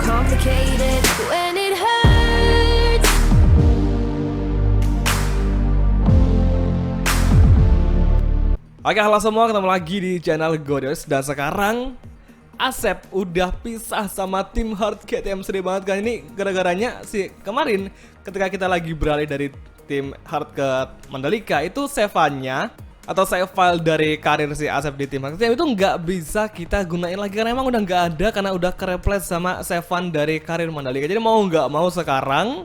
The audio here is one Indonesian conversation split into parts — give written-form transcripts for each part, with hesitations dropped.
complicated when it hurts. Oke, halo semua, ketemu lagi di channel Godios. Dan sekarang Asep udah pisah sama tim Hard KTM. Sedih banget kan, ini gara-garanya sih kemarin ketika kita lagi beralih dari tim Hard ke Mandalika, itu save-nya atau save file dari karir si Asep di tim Hard KTM itu nggak bisa kita gunain lagi karena emang udah nggak ada, karena udah ke-replace sama save-an dari karir Mandalika. Jadi mau nggak mau sekarang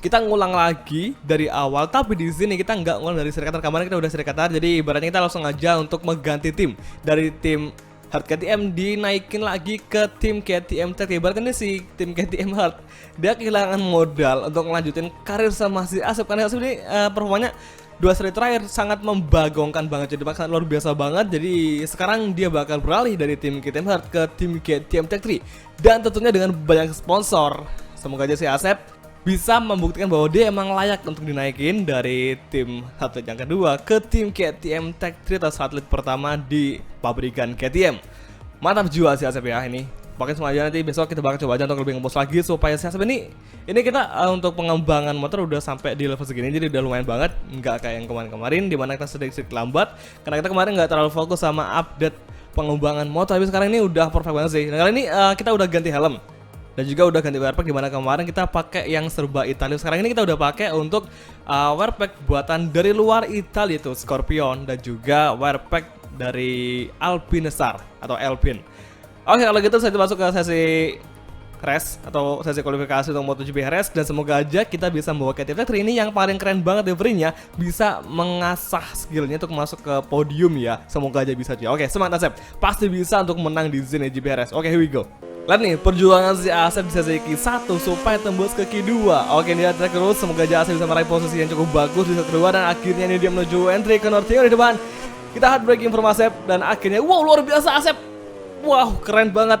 kita ngulang lagi dari awal, tapi di sini kita nggak ngulang dari Serikatar. Kemarin kita udah Serikatar, jadi ibaratnya kita langsung aja untuk mengganti tim dari tim Hard KTM dinaikin lagi ke tim KTM Tech. Ibaratnya si tim KTM Hard dia kehilangan modal untuk melanjutin karir sama si Asep, karena Asep ini performanya 2 seri terakhir sangat membagongkan banget, jadi sangat luar biasa banget. Jadi sekarang dia bakal beralih dari tim KTM Hard ke tim KTM Tech 3, dan tentunya dengan banyak sponsor. Semoga aja si Asep bisa membuktikan bahwa dia emang layak untuk dinaikin dari tim atlet yang kedua ke tim KTM Tech 3 atau atlet pertama di pabrikan KTM. Mantap jiwa si Asep ya ini. Pokoknya semua aja, nanti besok kita bakal coba aja untuk lebih ngebos lagi supaya si Asep ini kita untuk pengembangan motor udah sampai di level segini, jadi udah lumayan banget, nggak kayak yang kemarin-kemarin dimana kita sedikit lambat karena kita kemarin nggak terlalu fokus sama update pengembangan motor. Tapi sekarang ini udah perfect banget sih. Nah, kali ini kita udah ganti helm dan juga udah ganti wear pack, dimana kemarin kita pakai yang serba Italia. Sekarang ini kita udah pakai untuk wear pack buatan dari luar Italia, itu Scorpion, dan juga wear pack dari Alpinestar atau Alpine. Oke, kalau gitu saya masuk ke sesi race atau sesi kualifikasi untuk MotoGP race, dan semoga aja kita bisa membawa KTM Tech 3 ini yang paling keren banget delivery-nya, bisa mengasah skillnya untuk masuk ke podium ya. Semoga aja bisa juga. Oke, semangat Asep, pasti bisa untuk menang di sini GP race. Oke, here we go. Lihat nih perjuangan si Asep di sesi Q1 supaya tembus ke Q2. Oke, dia track terus, semoga aja Asep bisa meraih posisi yang cukup bagus di sesi kedua, dan akhirnya ini dia menuju entry ke Nortino di depan. Kita hard braking from Asep, dan akhirnya wow, luar biasa Asep. Wow, keren banget.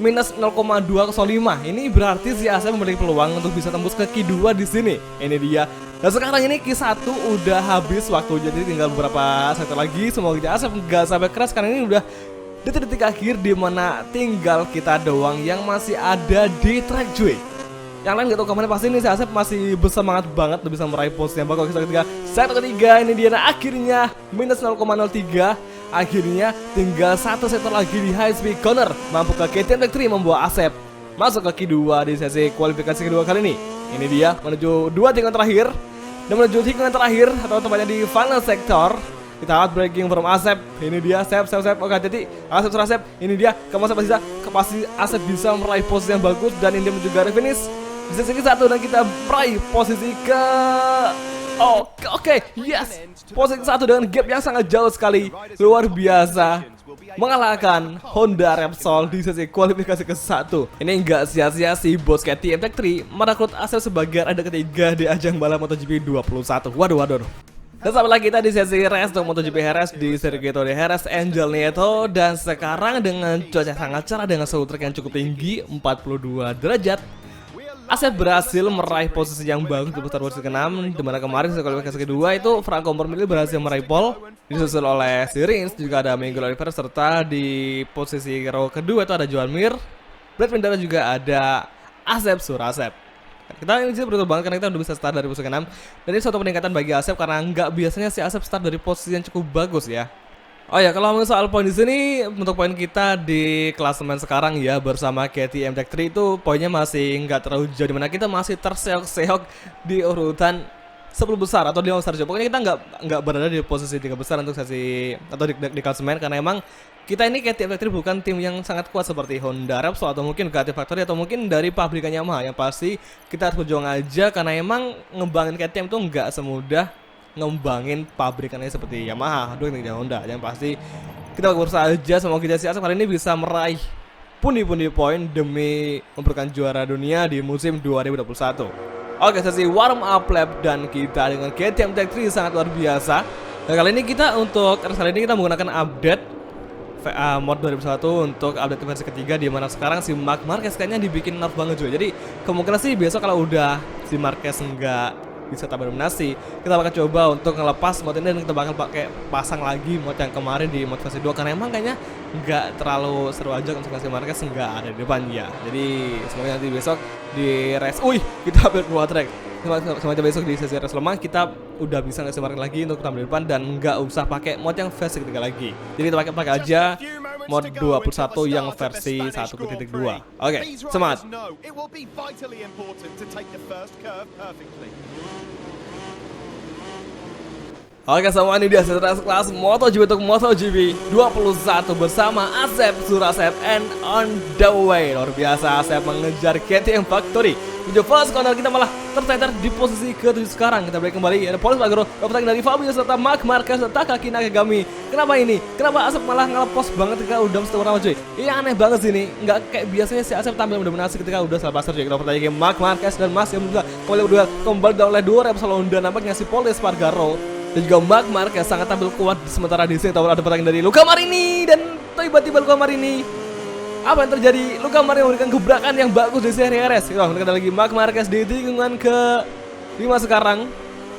Minus 0,205. Ini berarti si Asep memiliki peluang untuk bisa tembus ke Q2 di sini. Ini dia. Dan sekarang ini Q1 udah habis waktu, jadi tinggal beberapa sektor lagi. Semoga aja Asep nggak sampai crash, karena ini udah detik-detik akhir di mana tinggal kita doang yang masih ada di track cuy. Yang lain gak tau kemana, pasti ini si Asep masih bersemangat banget bisa meraih posisi yang bagus. Sektor ketiga ini dia, nah akhirnya minus 0,03. Akhirnya tinggal satu sektor lagi di high speed corner, mampu ke KTM Tech 3 membawa Asep masuk ke Q2 di sesi kualifikasi kedua kali ini. Ini dia menuju 2 tikungan terakhir, dan menuju tikungan terakhir atau tempatnya di final sektor. Kita hard braking from Asep. Ini dia, Asep. Oke, jadi Asep. Ini dia, pasti Asep bisa meraih posisi yang bagus, dan ini menuju garis finish di sesi ke-1, dan kita meraih posisi ke Oke, yes. Posisi ke-1 dengan gap yang sangat jauh sekali. Luar biasa. Mengalahkan Honda Repsol di sesi kualifikasi ke-1. Ini enggak sia-sia si bos KTM Tech 3 merekrut Asep sebagai rider ketiga di ajang balap MotoGP 21. Waduh. Dan sampai lagi kita di sesi race untuk MotoGP Jerez di Circuito de Jerez Angel Nieto. Dan sekarang dengan cuaca sangat cerah dengan suhu trek yang cukup tinggi 42 derajat, Asep berhasil meraih posisi yang bagus di putar posisi ke-6, dimana kemarin di kualifikasi kedua itu Franco Morbidelli berhasil meraih pole, disusul oleh si Rins, juga ada Miguel Oliveira, serta di posisi row kedua itu ada Joan Mir, Brad Binder, juga ada Asep Surasep. Kita ini sih betul banget karena kita udah bisa start dari posisi ke-6, dan ini suatu peningkatan bagi Asep karena nggak biasanya si Asep start dari posisi yang cukup bagus ya. Oh ya, kalau ngomongin soal poin di sini, untuk poin kita di klasemen sekarang ya bersama KTM Tech 3 itu poinnya masih nggak terlalu jauh, dimana kita masih terseok-seok di urutan 10 besar atau 5 besar. Pokoknya kita nggak berada di posisi 3 besar untuk sesi atau di klasemen, karena emang kita ini KTM Tech 3 bukan tim yang sangat kuat seperti Honda Repsol atau mungkin Ducati Factory atau mungkin dari pabrikan Yamaha. Yang pasti kita harus berjuang aja, karena emang ngembangin KTM itu nggak semudah ngembangin pabrikannya seperti Yamaha, Ducati, dan Honda. Yang pasti kita berusaha aja, semoga kita si Asep kali ini bisa meraih pundi-pundi poin demi memberikan juara dunia di musim 2021. Oke, sesi warm up lap dan kita dengan KTM Tech 3 sangat luar biasa. Dan kali ini kita untuk kali ini kita menggunakan update mod 2021 untuk update versi ketiga, di mana sekarang si Marc Marquez kayaknya dibikin nerf banget juga. Jadi kemungkinan sih besok kalau udah si Marquez nggak bisa tampil dominasi. Kita bakal coba untuk ngelepas mod ini dan kita bakal pakai pasang lagi mod yang kemarin di mod versi 2 karena emang kayaknya nggak terlalu seru aja untuk si Marquez nggak ada di depan ya. Jadi semoga nanti besok di race, kita update 2 track. Semoga besok di sesi race lemah kita udah bisa ngasih Marquez lagi untuk tampil di depan dan nggak usah pakai mod yang versi ketiga lagi. Jadi kita pakai aja mod 21 yang versi 1.2. Oke, semangat. Oke, semua ini dia setelah kelas MotoGP untuk MotoGP 21 bersama Asep Surasep and on the way. Luar biasa, Asep mengejar KTM Factory. Menuju first corner, kita malah tercecer di posisi ke-7 sekarang. Kita balik kembali, ada Paul Espargaro, overtaking dari Fabio serta Marc Marquez serta Takaki Nakagami. Kenapa ini? Kenapa Asep malah ngelepos banget ketika udah setengah pertama cuy? Ini aneh banget sih ini. Nggak kayak biasanya si Asep tampil mendominasi ketika udah salah pasar cuy. Kita overtaking Marc Marquez dan Mas yang bisa kembali berdua kembali down oleh 2 Repsol Honda. Nampaknya si Paul Espargaro dan juga Marc Marquez sangat tampil kuat sementara di sini ada pertandingan dari Luca Marini dan tiba-tiba Luca Marini apa yang terjadi? Luca Marini memberikan gebrakan yang bagus di seri RS. Kita mendekat lagi Marc Marquez di tikungan ke-5 sekarang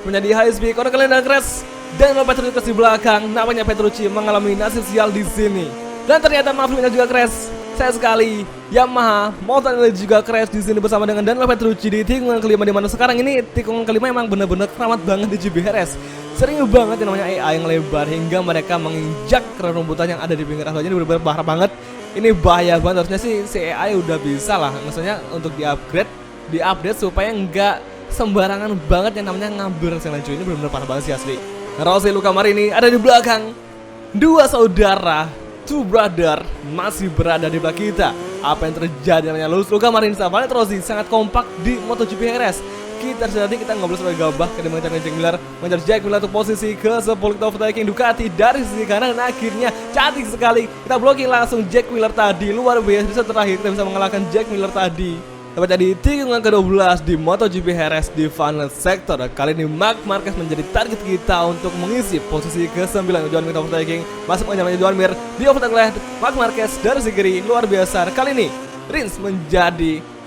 menjadi high speed corner kalian dan crash dan Petrucci di belakang. Nampaknya Petrucci mengalami nasib sial di sini dan ternyata Maverick juga crash. Saya sekali Yamaha Mountain juga crash di sini bersama dengan Danilo Petrucci di tikungan ke-5 di mana sekarang ini tikungan ke-5 emang benar-benar keramat banget di GBRS. Sering banget yang namanya AI yang lebar hingga mereka menginjak rumputan yang ada di pinggir asfalnya. Ini benar-benar bahaya banget. Ini bahaya banget. Harusnya sih si AI udah bisa lah, maksudnya untuk di-update supaya nggak sembarangan banget yang namanya ngambil selanjutnya. Cuy, ini benar-benar parah banget sih asli. Rossi Luca Marini ada di belakang. Dua saudara, two brother masih berada di belakang kita. Apa yang terjadi namanya Luca Marini sama Valentino Rossi sangat kompak di MotoGP RS. Kita ngobrol sampai gabah ke mengejar Jack Miller untuk posisi ke-10. Kita overtaking Ducati dari sisi kanan dan akhirnya cantik sekali kita blocking langsung Jack Miller tadi. Luar biasa, di set terakhir kita bisa mengalahkan Jack Miller tadi. Dapat jadi tikungan ke-12 di MotoGP RS di final sector. Kali ini Marc Marquez menjadi target kita untuk mengisi posisi ke-9. Joan Mir overtaking masuk mengejar Joan Mir di overtake oleh Marc Marquez dari sisi kiri. Luar biasa, kali ini Rins menjadi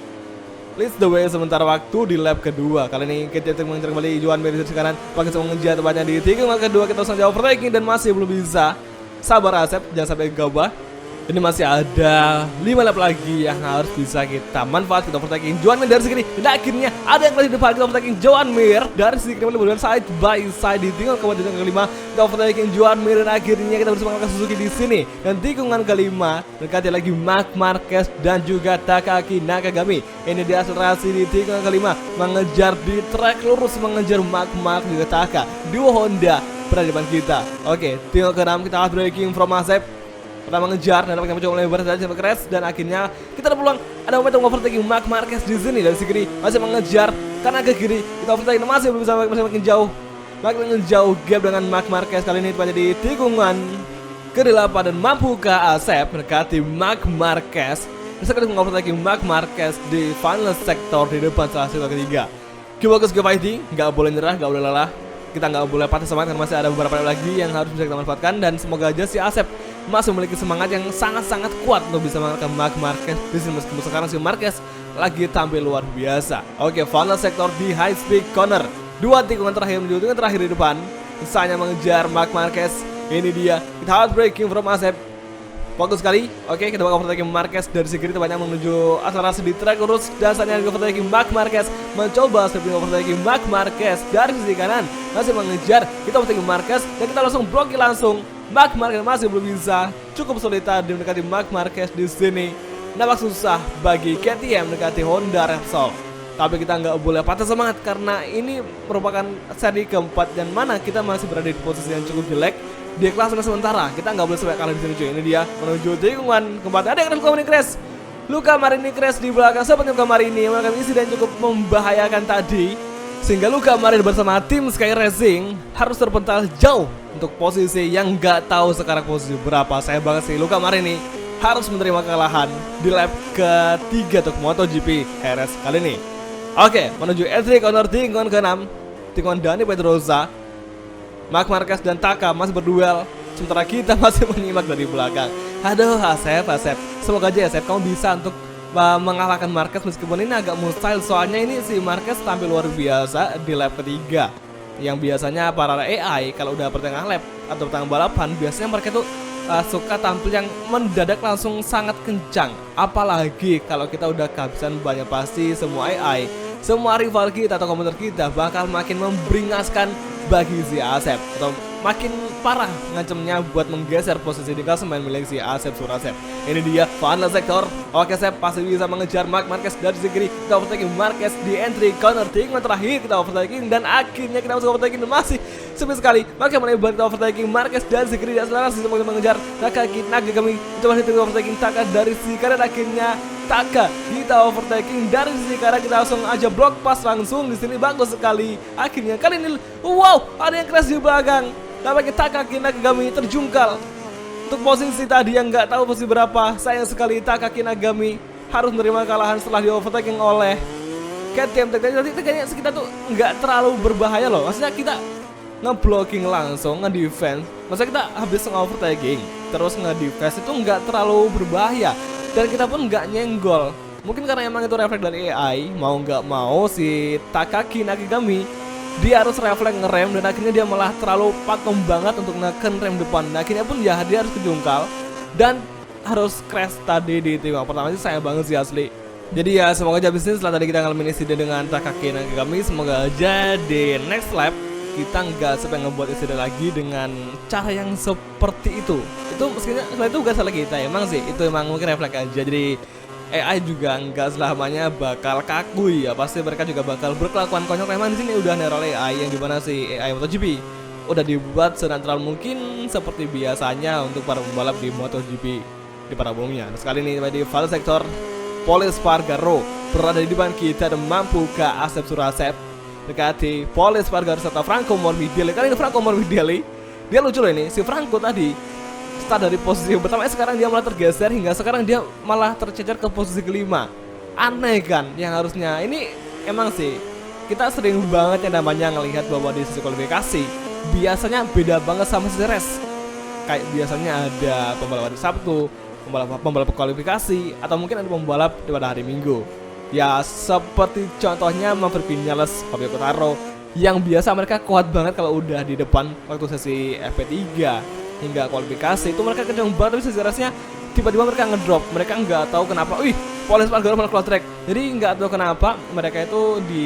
leads the way sementara waktu di lap kedua. Kali ini kita mengejar kembali Joan Mir di kanan. Marquez mengejar tepatnya di tikungan kedua. Kita langsung overtaking dan masih belum bisa. Sabar Asep, jangan sampai gabah. Ini masih ada 5 lap lagi yang harus bisa kita manfaat. Kita overtaking Joan Mir dari sini. Dan akhirnya ada yang lagi di depan. Kita overtaking Joan Mir dari sini. Kita berjalan side by side di tikungan ke-5. Kita overtaking Joan Mir dan akhirnya kita bersama dengan Suzuki di sini. Dan tikungan ke-5 dekati lagi Marc Marquez dan juga Takaki Nakagami. Ini diakselerasi di tikungan ke-5 mengejar di track lurus mengejar Marc Marquez juga Taka. Duo Honda berada di depan kita. Oke, tikungan ke-6 kita harus breaking from Asep. Pertama mengejar dan dapat mencoba melebar saja sampai crash dan akhirnya kita ada peluang ada momentum overtaking Marc Marquez di sini dari sisi kiri masih mengejar karena ke kiri kita overtaking masih belum bisa makin jauh gap dengan Marc Marquez. Kali ini tepatnya di tikungan ke-8 dan mampukah Asep mendekati Marc Marquez sekali mengovertaking Marc Marquez di final sector di depan salah satu ketiga. Keep focus, keep fighting, nggak boleh nyerah, nggak boleh lelah. Kita nggak boleh patah semangat karena masih ada beberapa lagi yang harus bisa kita manfaatkan dan semoga aja si Asep masih memiliki semangat yang sangat-sangat kuat untuk bisa mengalahkan Marc Marquez di sini meskipun sekarang si Marquez lagi tampil luar biasa. Oke, final sektor di high speed corner. Dua tikungan terakhir menuju tikungan terakhir di depan. Misalnya mengejar Marc Marquez. Ini dia. Kita harus breaking from Asep. Fokus sekali. Oke, kita bakal overtaking Marquez dari sisi kiri tepatnya menuju akselerasi di track lurus. Dasarnya overtaking Marc Marquez. Mencoba sweeping overtaking Marc Marquez dari sisi kanan. Masih mengejar. Kita overtaking Marquez dan kita langsung blocking langsung. Marc Marquez masih belum bisa. Cukup sulit tadi mendekati Marc Marquez di sini. Nampak susah bagi KTM mendekati Honda Repsol. Tapi kita nggak boleh patah semangat karena ini merupakan seri keempat dan mana kita masih berada di posisi yang cukup jelek di kelas sementara. Kita nggak boleh sampai kalah di sini cuy. Ini dia menuju tikungan keempat. Ada yang Luca Marini crash. Luca Marini crash di belakang. Seperti Luca Marini melakukan insiden cukup membahayakan tadi sehingga Luca Marini bersama tim Sky Racing harus terpental jauh untuk posisi yang nggak tahu sekarang posisi berapa. Saya banget sih Luca Marini harus menerima kekalahan di lap ketiga untuk MotoGP RS kali ini. Oke, menuju L3 corner tikungan ke-6. Tikungan Dani Pedrosa, Marc Marquez dan Taka masih berduel. Sementara kita masih menyimak dari belakang. Aduh, Asep, semoga aja Asep kamu bisa untuk mengalahkan Marquez, meskipun ini agak mustahil soalnya ini si Marquez tampil luar biasa di lap ketiga. Yang biasanya para AI kalau udah pertengahan lap atau pertengahan balapan biasanya mereka tuh suka tampil yang mendadak langsung sangat kencang. Apalagi kalau kita udah kehabisan banyak, pasti semua AI, semua rival kita atau komputer kita bakal makin memberingaskan bagi si Asep, atau makin parah ngancemnya buat menggeser posisi di klasemen milik si Asep Surasep. Ini dia final sektor. Oke, Sep pasti bisa mengejar Marquez dari sisi kiri. Kita overtaking Marquez di entry corner tikungan terakhir, kita overtaking dan akhirnya kita masuk overtaking dan masih sempit sekali. Maka melebar kita overtaking Marquez dari sisi kiri dan akselerasi untuk mengejar Takaki Nakagami. Coba kita overtaking Taka dari sisi kanan, akhirnya Taka kita overtaking dari sisi kanan, kita langsung aja block pass langsung di sini, bagus sekali. Akhirnya kali ini wow, ada yang crash di belakang. Nampaknya Takaki Nakagami terjungkal untuk posisi tadi yang nggak tahu posisi berapa. Sayang sekali Takaki Nakagami harus menerima kalahan setelah di overtaking oleh KTM. Tadi kayaknya kita tuh nggak terlalu berbahaya loh. Maksudnya kita ngeblocking langsung, nge-defense. Maksudnya kita habis nge-overtaking terus nge-defense itu nggak terlalu berbahaya. Dan kita pun nggak nyenggol. Mungkin karena emang itu refleks dari AI. Mau nggak mau si Takaki Nakagami dia harus refleks ngerem, dan akhirnya dia malah terlalu pakem banget untuk neken rem depan. Nah, akhirnya pun ya dia harus kejungkal dan harus crash tadi di tikungan pertama. Sih sayang banget sih asli. Jadi ya semoga aja bisnis setelah tadi kita ngalamin insiden dengan Takaki Nakagami, semoga aja di next lap kita nggak sampai ngebuat insiden lagi dengan cara yang seperti itu. Itu meskipun setelah itu gak salah kita, emang sih itu emang mungkin refleks aja. Jadi AI juga nggak selamanya bakal kaku ya, pasti mereka juga bakal berkelakuan konyol. Memang di sini udah nerol AI yang dimana si AI MotoGP udah dibuat senatural mungkin seperti biasanya untuk para pembalap di MotoGP di para umumnya. Nah, sekali ini di final sektor, Pol Espargaro berada di depan kita dan mampu ke Asep Surasep dekati Pol Espargaro serta Franco Morbidelli. Kali ini Franco Morbidelli dia lucu loh ini, si Franco tadi start dari posisi pertama, sekarang dia malah tergeser hingga sekarang dia malah tercecer ke posisi kelima. Aneh kan, yang harusnya ini emang sih kita sering banget yang namanya ngelihat bahwa di sisi kualifikasi biasanya beda banget sama sisi race. Kayak biasanya ada pembalap hari Sabtu, pembalap kualifikasi, atau mungkin ada pembalap pada hari Minggu. Ya seperti contohnya Maverick Vinales, Fabio Quartararo, yang biasa mereka kuat banget kalau udah di depan waktu sesi FP3 hingga kualifikasi itu mereka kenceng banget, tapi sejarahnya tiba-tiba mereka ngedrop. Mereka nggak tahu kenapa. Pol Espargaro malah keluar track. Jadi nggak tahu kenapa mereka itu di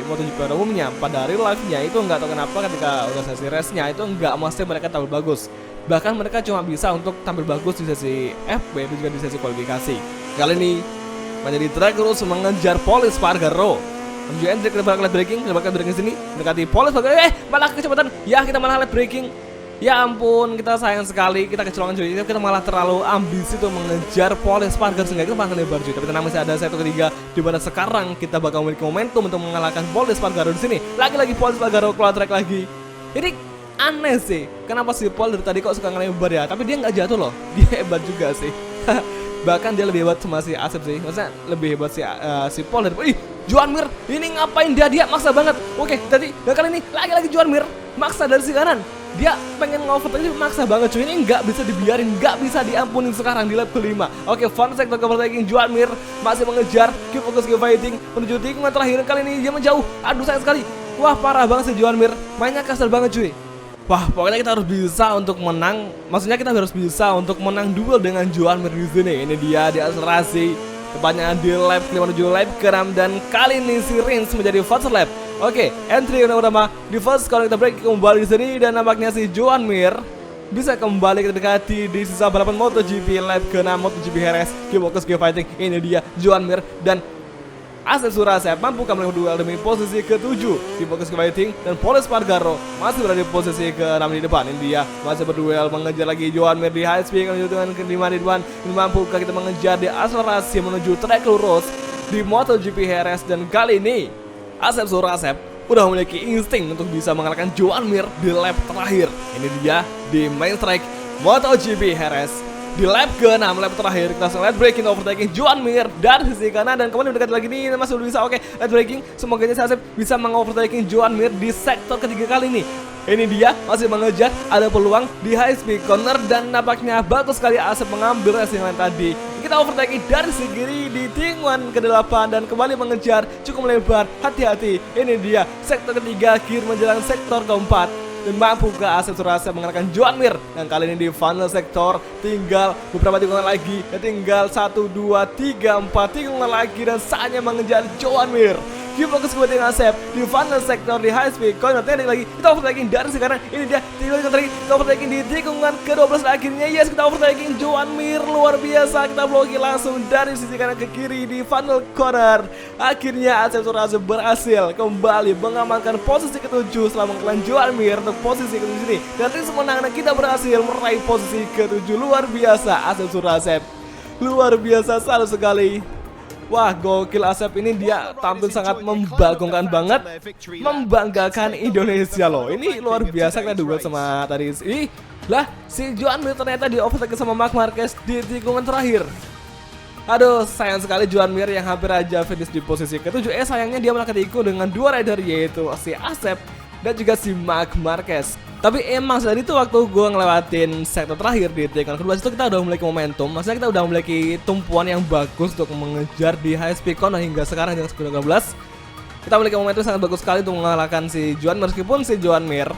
MotoGP pada umumnya pada real life-nya itu nggak tahu kenapa ketika udah sesi race-nya itu nggak mesti mereka tampil bagus. Bahkan mereka cuma bisa untuk tampil bagus di sesi FP dan juga di sesi kualifikasi. Kali ini menjadi track terus mengejar Pol Espargaro. Menuju entry ke lap breaking, sini mendekati Pol Espargaro. Malah kecepatan. Ya kita malah lap breaking. Ya ampun, kita sayang sekali, kita kecolongan cuy. Kita malah terlalu ambisi tuh mengejar Pol Espargaro sehingga kita malah lebar cuy. Tapi tenang, masih ada sektor ketiga di mana sekarang kita bakal memiliki momentum untuk mengalahkan Pol Espargaro di sini. Lagi-lagi Pol Espargaro keluar track lagi. Jadi aneh sih, kenapa si Pol dari tadi kok suka ngelebar ya? Tapi dia nggak jatuh loh, dia hebat juga sih. Bahkan dia lebih hebat sama si Asep sih. Maksudnya lebih hebat si Pol dari Joan Mir, ini ngapain dia maksa banget. Oke, tadi dan kali ini lagi-lagi Joan Mir maksa dari si kanan. Dia pengen ngovertake tapi maksa banget cuy. Ini nggak bisa dibiarin, nggak bisa diampunin sekarang di lap kelima. Oke, fun sektor overtaking Joan Mir masih mengejar, keep fokus, keep fighting menuju tikungan terakhir. Kali ini dia menjauh. Aduh sayang sekali. Wah parah banget si Joan Mir, mainnya kasar banget cuy. Wah pokoknya kita harus bisa untuk menang. Maksudnya kita harus bisa untuk menang duel dengan Joan Mir di sini. Ini dia di akselerasi. Tepatnya di lap kelima menuju lap ke-6 dan kali ini si Rins menjadi first lap. Oke, entry yang utama di first kalau kita break kembali di sini dan nampaknya si Joan Mir bisa kembali kita dekati di sisa balapan MotoGP lap ke-6 MotoGP Jerez. Keep focus, keep fighting. Ini dia Joan Mir dan Asep Surasep mampu kembali duel demi posisi ke-7 di fokus ke fighting, dan Pol Espargaro masih berada di posisi ke-6 di depan. Ini dia masih berduel mengejar lagi Joan Mir di high speed menuju dengan ke-5 di depan. Ini mampukah kita mengejar di akselerasi menuju track lurus di MotoGP Jerez, dan kali ini Asep Surasep udah memiliki insting untuk bisa mengalahkan Joan Mir di lap terakhir. Ini dia di main track MotoGP Jerez. Di lap ke-6, lap terakhir kita langsung lap breaking overtaking Joan Mir dari sisi kanan, dan kemudian mendekat lagi nih masih belum bisa. Oke, lap breaking, semoga Asep bisa mengovertaking Joan Mir di sektor ketiga kali ini. Ini dia masih mengejar, ada peluang di high speed corner dan nampaknya bagus sekali Asep mengambil racing line tadi. Kita overtaking dari sisi kiri di tikungan ke-8 dan kembali mengejar cukup melebar. Hati-hati, ini dia sektor ketiga akhir menjelang sektor keempat. Dan mampu ke Asep Surasa mengalahkan Joan Mir. Dan kali ini di final sektor tinggal beberapa tikungan lagi. Dan tinggal 1, 2, 3, 4 tikungan lagi. Dan saatnya mengejar Joan Mir. Kita fokus ke dengan Asep di final sektor di high speed corner teknik lagi. Kita overtaking dari sekarang. Ini dia tikungan lagi. Kita overtaking di tikungan ke-12 akhirnya. Yes, kita overtaking Joan Mir. Luar biasa. Kita blokir langsung dari sisi kanan ke kiri di final corner. Akhirnya Asep Surasa berhasil kembali mengamankan posisi ke-7 setelah mengalahkan Joan Mir untuk posisi ke-7 ini. Dan tim semenangan kita berhasil meraih posisi ke-7. Luar biasa Asep Surasa. Luar biasa selalu sekali. Wah, gokil Asep ini, dia tampil sangat membagongkan banget, membanggakan Indonesia loh. Ini luar biasa, kita duel sama tadi. Lah, si Joan Mir ternyata di overtake sama Marc Marquez di tikungan terakhir. Aduh, sayang sekali Joan Mir yang hampir aja finish di posisi ke-7. Sayangnya dia malah ketikung dengan dua rider, yaitu si Asep dan juga si Marc Marquez. Tapi emang saat itu waktu gue ngelewatin sektor terakhir di tikungan kedua itu kita udah memiliki momentum. Maksudnya kita udah memiliki tumpuan yang bagus untuk mengejar di high speed corner hingga sekarang dengan 10-12. Kita memiliki momentum sangat bagus sekali untuk mengalahkan si Joan Mir. Meskipun si Joan Mir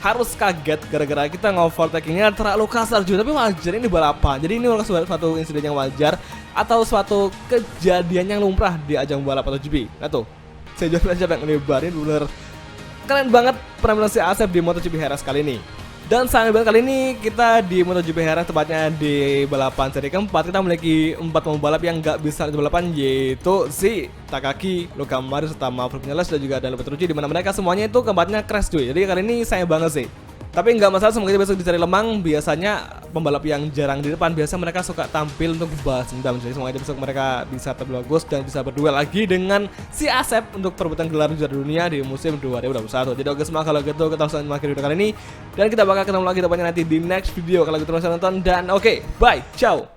harus kaget gara-gara kita nge-overtakingnya terlalu kasar juga. Tapi wajar, ini balapan. Jadi ini suatu insiden yang wajar atau suatu kejadian yang lumrah di ajang balap MotoGP. Nah tuh, si Joan Mir yang ngelebarin bener. Keren banget penampilan si Asep di MotoGP Heras kali ini. Dan sampai kali ini kita di MotoGP Heras, tepatnya di balapan seri keempat, kita memiliki 4 pembalap yang nggak bisa di balapan, yaitu si Takaki, Luka Mario, serta Maverick Vinales dan juga Daniel Petrucci, di mana mereka semuanya itu keempatnya crash cuy. Jadi kali ini sayang banget sih. Tapi nggak masalah, semoga besok dicari lemang. Biasanya pembalap yang jarang di depan, biasa mereka suka tampil untuk balas dendam. Jadi semoga besok mereka bisa tampil bagus dan bisa berduel lagi dengan si Asep untuk perebutan gelar juara dunia di musim 2021. Jadi oke semua, kalau gitu kita langsung mengakhiri video kali ini. Dan kita bakal ketemu lagi depannya nanti di next video. Kalau gitu langsung nonton dan oke, bye, ciao.